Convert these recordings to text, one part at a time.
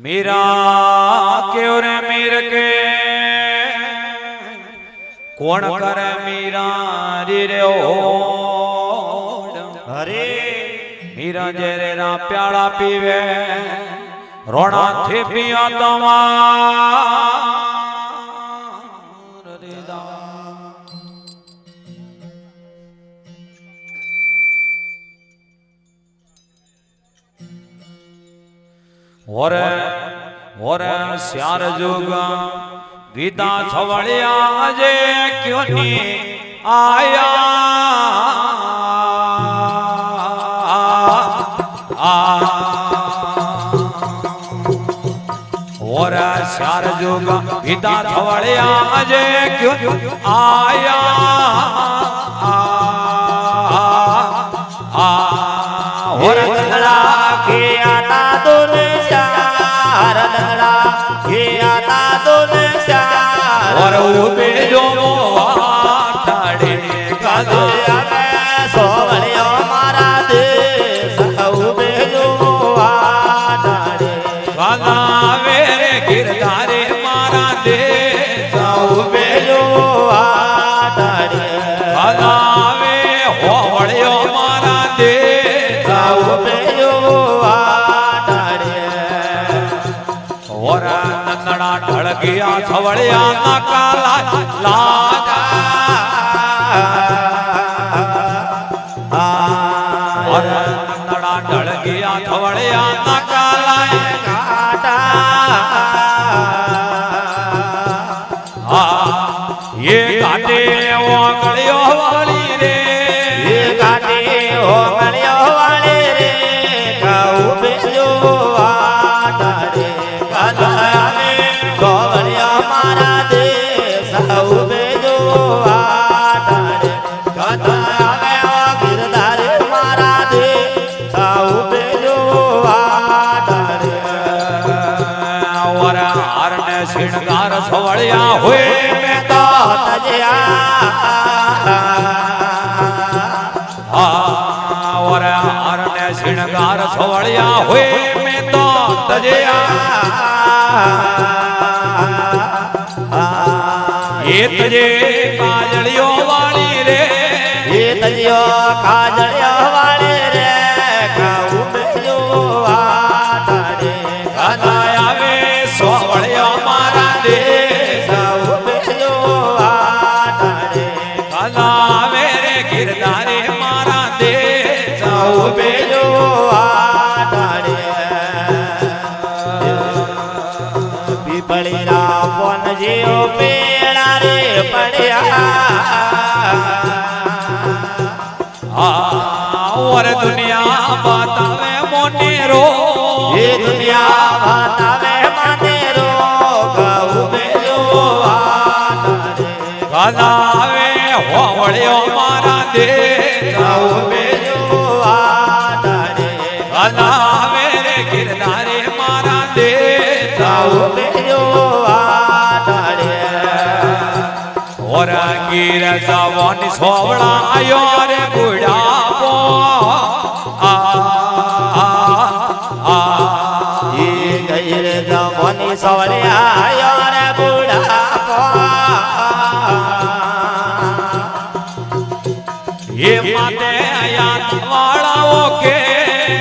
मीरा क्यों रे मीर के कौन कर मीरा रे रे ओ हरे मीरा जेरे ना प्याला पीवे रोना थे पिया तमार रे दा और श्यार जुग गीता छवड़िया जे क्यों नी आया और श्यार जुग गीता छवड़िया जे क्यों आया और लंगड़ा के आता दोन चार लंगड़ा के आता दोन चार और उबे जो ठाड़े कदो आवे सोवलियो मारा दे उबे जो आड़े काला वेरे गिरधारे मारा दे उबे जो आड़े काला वे होवड़ियो मारा दे उबे जो आड़े और नंदड़ा ढल गया छवड़िया ना काला लागा और नंदड़ा ढल गया छवड़िया ना काला ये घाटे वो गलियो वाली रे ये घाटे हो गलियो वाले रे काऊ बेजो आड़े कदावे गोवलियो मारा दे साऊ बेजो आड़े कदावे गिरधार मारा दे साऊ बेजो आड़े और हरने श्रृंगार सवड़िया हुए में तो तजया और हरने श्रृंगार सवड़िया हुए में तो तजया ये तजे काजलियो वाली रे ये तजियो काजलियो वाले रे काऊ बेजो आड़े कदाया वे सवड़ियो मारा दे काऊ बेजो आड़े कदा मेरे गिरधारे मारा दे काऊ बेजो आड़े पीपळीरा पोन जियो पेड़ा रे पड़िया और दुनिया बतावे मोनेरो ये दुनिया बतावे मानेरो काऊ बेजो आड़े कदावे होवड़ियो मारा दे काऊ बेजो आड़े कदा मेरे गिरधारे मारा दे काऊ बेजो आड़े और गिर जवान सोवड़ा आयो रे बुढ़ापो ये गैर जवानी सवरे आयो रे बुढ़ापा ये माते आया वालाओ के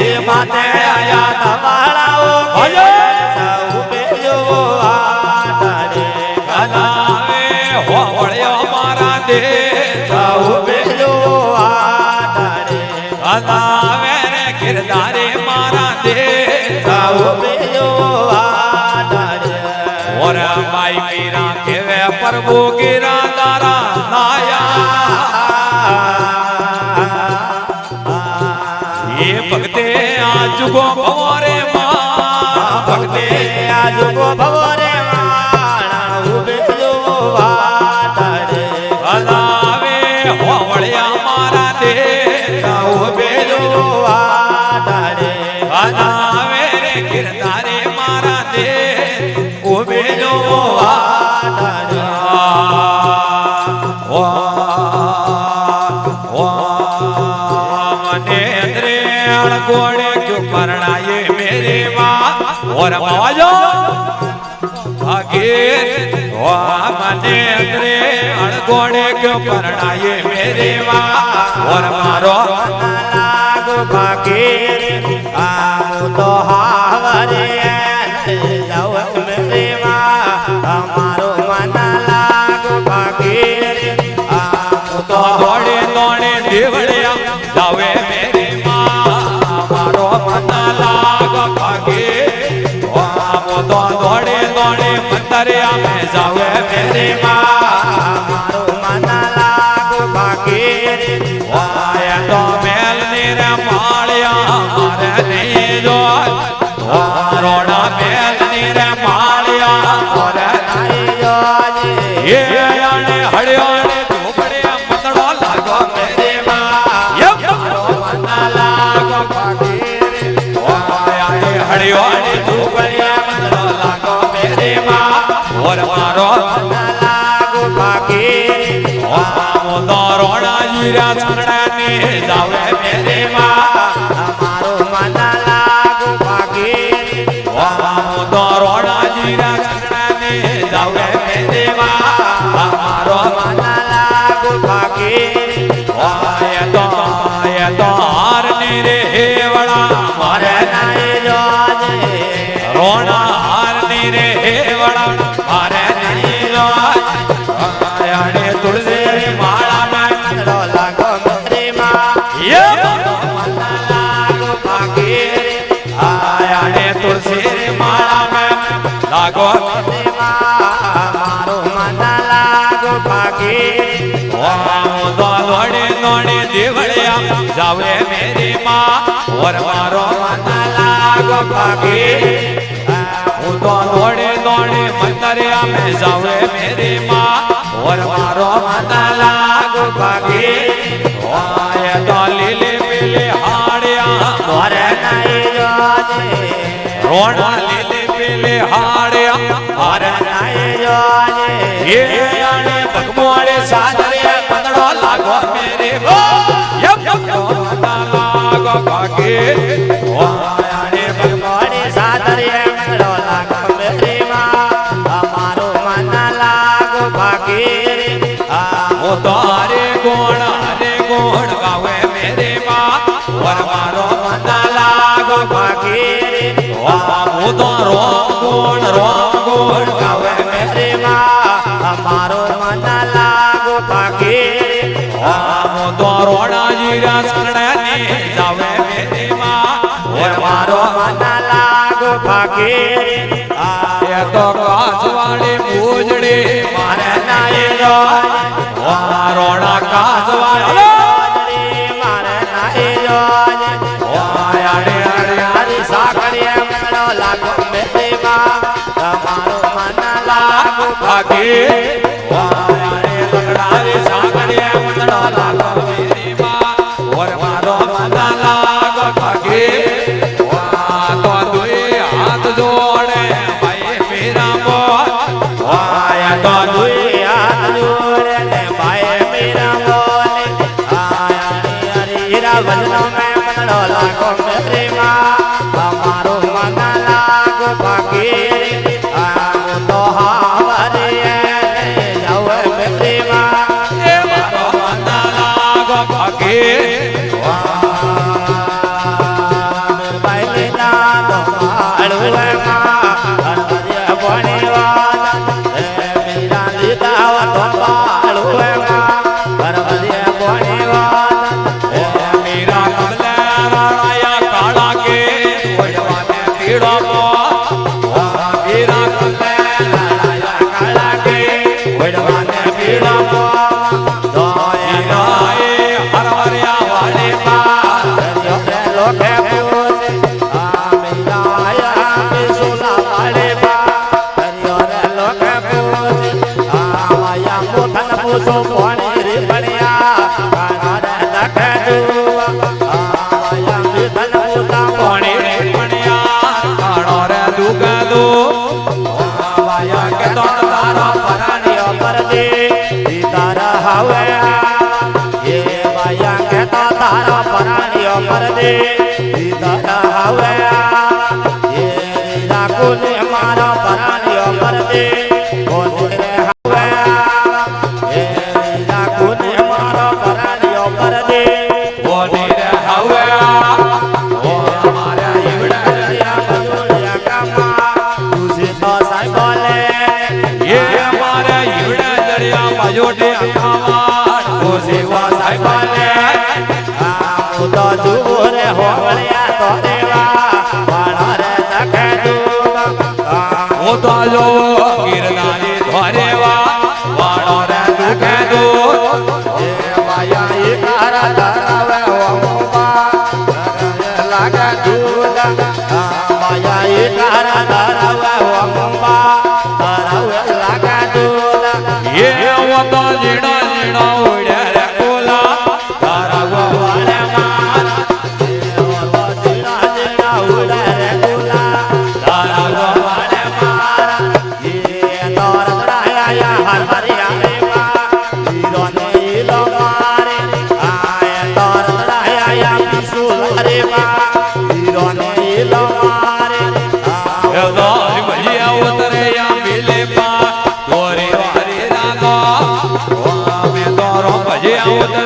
ये माते आया तवाड़ाओ आयो साऊ बेजो आड़े कदावे होवड़ियो मारा दे साऊ बेजो आड़े कदा मेरे गिरधारे मारा दे साऊ बेजो आड़े और माई मीरा के वे प्रभु गिरा दारा नाया ये भगते आज गो भवरे माँ भक्ते आज को भवरे माणा बेजो आड़े कदावे होवड़िया मारा दे काऊ बेजो आड़े कदा मेरे गिरधारे मारा दे ओ बेलो आड़े मने अंदरे अणगोड़े क्यों करना ये मेरे माँ ઓર માવાજો ભાગે વા મને અંદરે અણગોણે ક્યો પરણાયે મેરે માં ઓર મારો લાગુ ભાગે આમ તો હાવરે જાવ મેરે માં અમારો મન લાગુ ભાગે આમ તો દોડે દોડે દેવળિયા જાવે મેરે માં મારો મન લાગ ભાગે આમ તો દોડે દોડે મંતરિયા મે જાવે મેરે માં મારો મન લાગુ ભાગે વાય તો મેલ ની રે માળિયા મારે નહીં જો રોડા મેલ ની રે માળિયા મારે એ આણે હળિયાણે ઝૂંપડે મંદડો લાગો મેરે માં મન લાગો ભાગે વાય આણે હળિયાણે ઝૂંપડે મંદડો લાગો મેરે માં ઓર મારો લાગુ ભાગે આમો તો રોડા જીરા છંગડા ને જાવે મેરે માં અમારો મન લાગુ ભાગે આમો તો રોડા જીરા છંગડા ને જાવે મેરે માં મારો મન લાગુ ભાગે આય તો હાર ની રે હેવડા મારે નાય જોજે રોણા હાર ની રે હેવડા મારે નહીં આયાણે તુલસી રે માળા માં મંદડો લાગો મેરે માં મન લાગુ ભાગે આયાણે તુલસી રે માળા માં લાગો મેરે માં મારો મન લાગુ ભાગે આમો તો દોડે દોડે દેવળિયા જાવે મેરે માં ઓર મારો મન લાગો ભાગે હું તો દોડે દોડે મંતરિયા મે જાવે મેરે માં ઓર મારો મન લાગો ભાગે આય તો લીલે પેલે હાડ્યા મોરે નાય જોજે રોણા લીલે પેલે હાડ્યા મારે નાય જોજે એ આણે ભગવાડે સાદરે મંદડો લાગો મેરે માં મન લાગો ભાગે આણે મોડે સાદરે મંદડો લાગો મેરે માં અમારો મન લાગો ભાગે ઓ તારે ગુણ ગાવે મેરે માં ઓર મારો મન લાગો ભાગે હું તો રોમ ગુણ ગાવે મેરે માં અમારો મન લાગો ભાગે હું તો રોડા જીરા સગડા ને જાવે મેરે માં ઓર મારો મન લાગો ભાગે એ તો કાસવાડે મોજડે મારે નાય રો રોડા કાસવાડે મારે નાય જોજે આડે આડે હરી સાકરીએ મંદડો લાગો મેરે માં અમારો મન લાગો ભાગે આડે લગડા રે સાગડે મંદડો લાગો મેરે માં ઓર મારો મન લાગો ભાગે તો દુઈ હાથ જોડે ભાઈ મેરા મોર આયા તો દુઈ હાથ જોડે ને ભાઈ મેરા બોલે આયા હરી વજનો મે મંદડો લાગો મેરે માં અમારો મન લાગો ભાગે આમ તો હાવરે જાવ મેરે માં એ મારો મન લાગો ભાગે ભાઈ ના તો માળવે માં હરિયા ભણી વાત મીરા લીધા તો માળવે માં હરિયા ભણી વાત મીરા કમલે રાણાયા કાળા કે ઓડવાને પીડો મીરા કમલે રાણાયા કાળા કે ઓડવાને પીડો દોયરાએ હરવરિયા વાલે માં લોકે પૂછે આ મીરાયા સુલા વાળે માં હરિયો લોકે પૂછે આ માયા મોથન પૂછો પાણી રે બણ્યા કાના લખે જુવા આ માયા મોથન પૂછા કોણે રે પણ્યા કાળો કોને મારો પરાણ્યો પરદે કોને રે હવે એ લીલા કોને મારો પરાણ્યો પરદે કોની રે હવે ઓ મારા ઈવડા દરિયા બજોડિયા કામમાં તુસી તો સાહેબ બોલે એ મારા ઈવડા દરિયા બાજોટે આખાવાડ ખુશી વા સાહેબ ને હું તો જુઓ રે હોવળિયા તો દેવા વાળો રે તકે દુગ હું તો જો ગિરનારી ધોરેવા વાળો રે દુખે દો એ માયા ઈ તારા ધરાવે હોમવા લાગે દુગ માયા ઈ તારા ધરાવે હોમવા ધરાવે લાગે દુગ એ હું તો જીણો જીણો ઉડે રે કોલા તારા ગોવાળે મારા જીણા જીણા ઉડે રે ગુલા તારા ગોવાળે મારા એ તોર તરાયા હર હરિયા હીરો ને ઈલો મારે આય તોર તરાયા પીસુ રે હીરો ને ઈલો મારે એ દોરી ભજીયા ઉતરે યા મિલે પા દોરી વારી રાગો ઓ મે દોરો ભજીયા ઉતરે